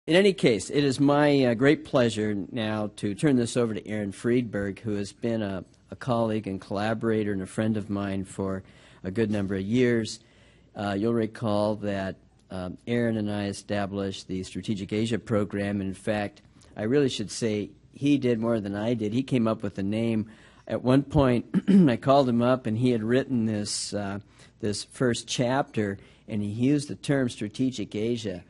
In any case, it is my great pleasure now to turn this over to Aaron Friedberg, who has been a colleague and collaborator and a friend of mine for a good number of years. You'll recall that Aaron and I established the Strategic Asia program. In fact, I really should say he did more than I did. He came up with the name. At one point, I called him up, and he had written this first chapter, and he used the term Strategic Asia.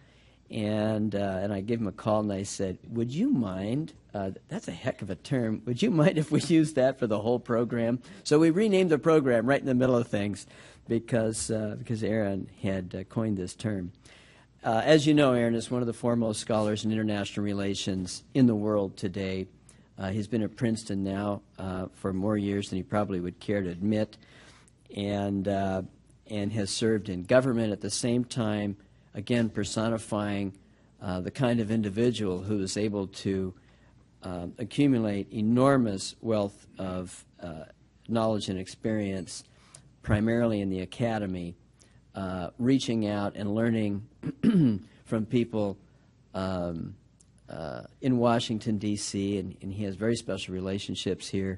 And I gave him a call, and I said, would you mind, that's a heck of a term, would you mind if we use that for the whole program? So we renamed the program right in the middle of things because Aaron had coined this term. As you know, Aaron is one of the foremost scholars in international relations in the world today. He's been at Princeton now for more years than he probably would care to admit, and has served in government at the same time, again personifying the kind of individual who is able to accumulate enormous wealth of knowledge and experience, primarily in the academy, reaching out and learning from people in Washington, D.C., and he has very special relationships here,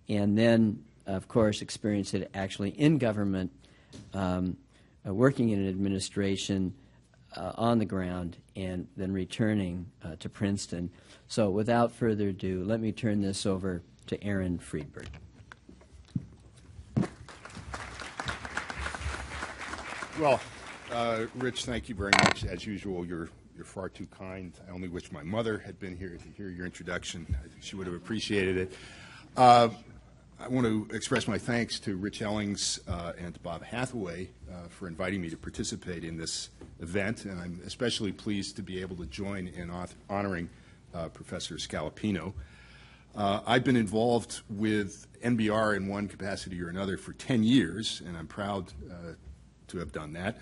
and then, of course, experience it actually in government, working in an administration, on the ground, and then returning to Princeton. So without further ado, let me turn this over to Aaron Friedberg. Well, Rich, thank you very much. As usual, you're far too kind. I only wish my mother had been here to hear your introduction. I think she would have appreciated it. I want to express my thanks to Rich Ellings and to Bob Hathaway for inviting me to participate in this event, and I'm especially pleased to be able to join in honoring Professor Scalapino. I've been involved with NBR in one capacity or another for 10 years, and I'm proud to have done that.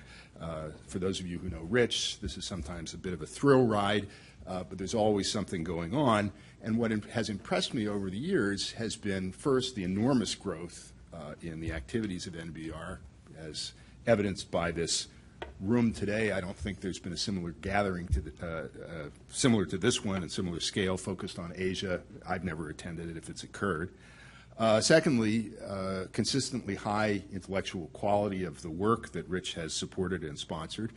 For those of you who know Rich, this is sometimes a bit of a thrill ride, but there's always something going on. And what has impressed me over the years has been, first, the enormous growth in the activities of NBR, as evidenced by this room today. I don't think there's been a similar gathering similar to this one and similar scale focused on Asia. I've never attended it if it's occurred. Secondly, consistently high intellectual quality of the work that Rich has supported and sponsored.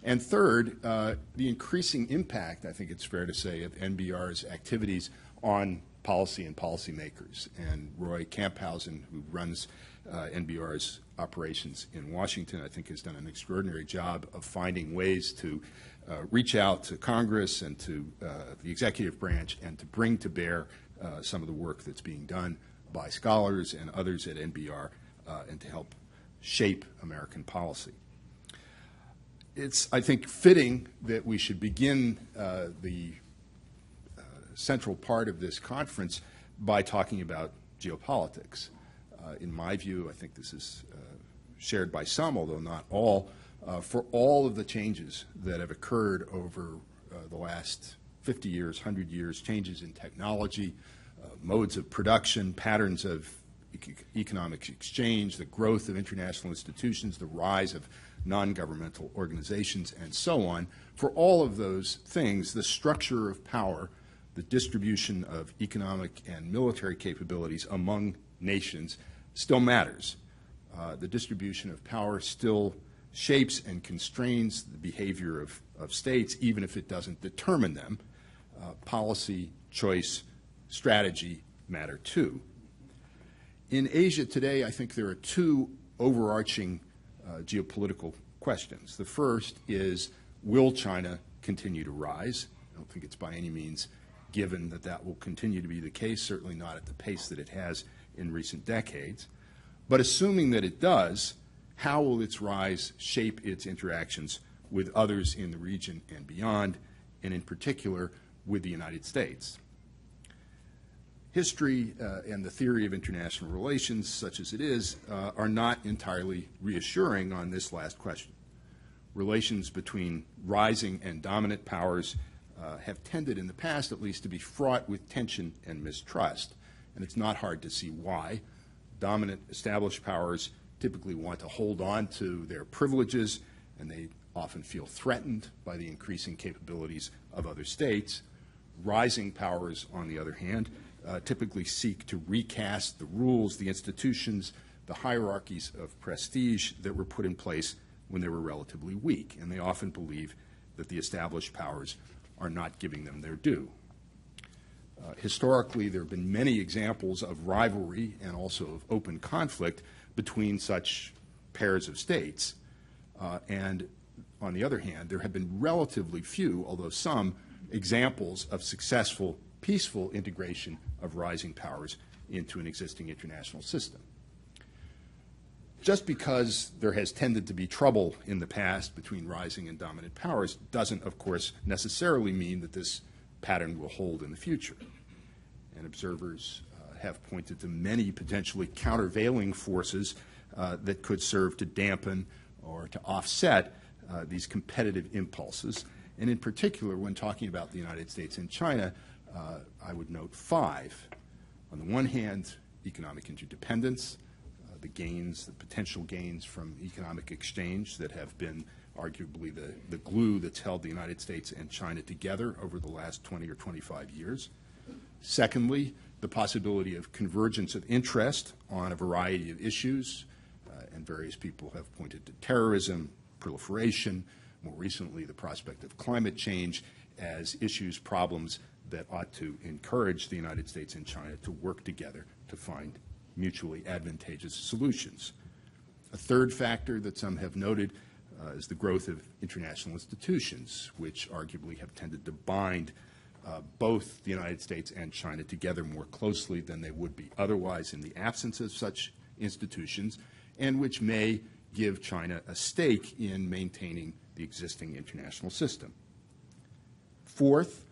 And third, the increasing impact, I think it's fair to say, of NBR's activities on policy and policymakers. And Roy Camphausen, who runs NBR's operations in Washington, I think has done an extraordinary job of finding ways to reach out to Congress and to the executive branch and to bring to bear some of the work that's being done by scholars and others at NBR and to help shape American policy. It's, I think, fitting that we should begin the central part of this conference by talking about geopolitics. In my view, I think this is shared by some, although not all, for all of the changes that have occurred over the last 50 years, 100 years, changes in technology, modes of production, patterns of economic exchange, the growth of international institutions, the rise of non-governmental organizations, and so on. For all of those things, the structure of power, the distribution of economic and military capabilities among nations still matters. The distribution of power still shapes and constrains the behavior of states, even if it doesn't determine them. Policy, choice, strategy matter too. In Asia today, I think there are two overarching geopolitical questions. The first is, will China continue to rise? I don't think it's by any means given that that will continue to be the case, certainly not at the pace that it has in recent decades. But assuming that it does, how will its rise shape its interactions with others in the region and beyond, and in particular with the United States? History and the theory of international relations, such as it is, are not entirely reassuring on this last question. Relations between rising and dominant powers have tended in the past, at least, to be fraught with tension and mistrust, and it's not hard to see why. Dominant established powers typically want to hold on to their privileges, and they often feel threatened by the increasing capabilities of other states. Rising powers, on the other hand, typically seek to recast the rules, the institutions, the hierarchies of prestige that were put in place when they were relatively weak, and they often believe that the established powers are not giving them their due. Historically, there have been many examples of rivalry and also of open conflict between such pairs of states, and on the other hand, there have been relatively few, although some, examples of successful, peaceful integration of rising powers into an existing international system. Just because there has tended to be trouble in the past between rising and dominant powers doesn't, of course, necessarily mean that this pattern will hold in the future. And observers have pointed to many potentially countervailing forces that could serve to dampen or to offset these competitive impulses. And in particular, when talking about the United States and China, I would note 5. On the one hand, economic interdependence, the gains, the potential gains from economic exchange that have been arguably the glue that's held the United States and China together over the last 20 or 25 years. Secondly, the possibility of convergence of interest on a variety of issues, and various people have pointed to terrorism, proliferation, more recently the prospect of climate change as issues, problems that ought to encourage the United States and China to work together to find mutually advantageous solutions. A third factor that some have noted is the growth of international institutions, which arguably have tended to bind both the United States and China together more closely than they would be otherwise in the absence of such institutions, and which may give China a stake in maintaining the existing international system. Fourth,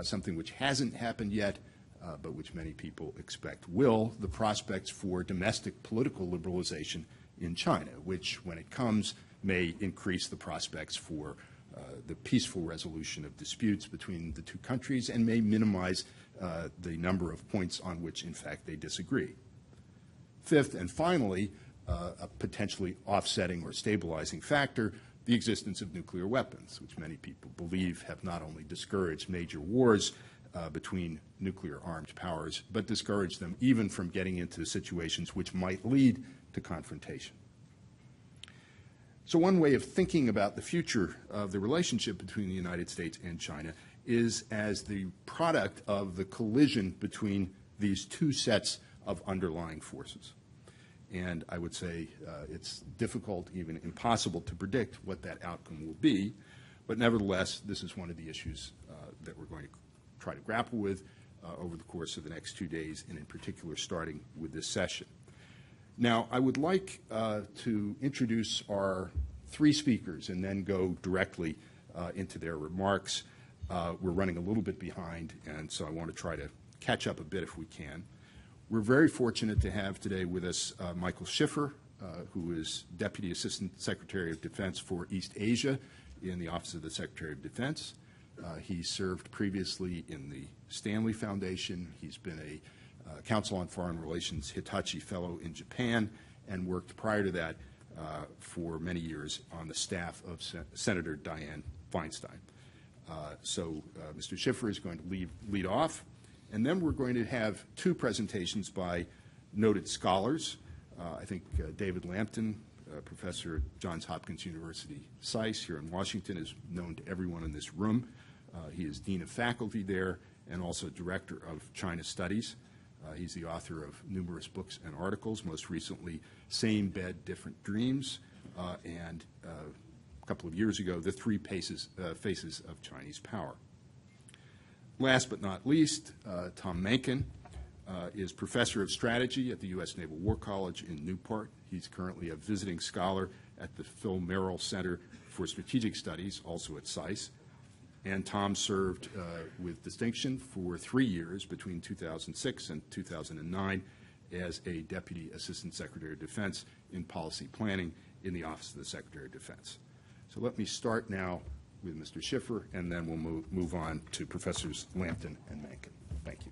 something which hasn't happened yet, but which many people expect will, the prospects for domestic political liberalization in China, which, when it comes, may increase the prospects for the peaceful resolution of disputes between the two countries and may minimize the number of points on which, in fact, they disagree. Fifth, and finally, a potentially offsetting or stabilizing factor, the existence of nuclear weapons, which many people believe have not only discouraged major wars between nuclear-armed powers, but discouraged them even from getting into situations which might lead to confrontation. So one way of thinking about the future of the relationship between the United States and China is as the product of the collision between these two sets of underlying forces. And I would say it's difficult, even impossible, to predict what that outcome will be. But nevertheless, this is one of the issues that we're going to try to grapple with over the course of the next 2 days, and in particular starting with this session. Now, I would like to introduce our 3 speakers and then go directly into their remarks. We're running a little bit behind, and so I want to try to catch up a bit if we can. We're very fortunate to have today with us Michael Schiffer, who is Deputy Assistant Secretary of Defense for East Asia in the Office of the Secretary of Defense. He served previously in the Stanley Foundation. He's been a Council on Foreign Relations Hitachi Fellow in Japan and worked prior to that for many years on the staff of Senator Dianne Feinstein. So Mr. Schiffer is going to lead off. And then we're going to have 2 presentations by noted scholars. I think David Lampton, professor at Johns Hopkins University-SAIS here in Washington, is known to everyone in this room. He is Dean of Faculty there and also Director of China Studies. He's the author of numerous books and articles, most recently Same Bed, Different Dreams, and a couple of years ago, The 3 Faces of Chinese Power. Last but not least, Tom Mencken is Professor of Strategy at the U.S. Naval War College in Newport. He's currently a visiting scholar at the Phil Merrill Center for Strategic Studies, also at SAIS. And Tom served with distinction for 3 years between 2006 and 2009 as a Deputy Assistant Secretary of Defense in Policy Planning in the Office of the Secretary of Defense. So let me start now with Mr. Schiffer, and then we'll move on to Professors Lampton and Mahnken. Thank you.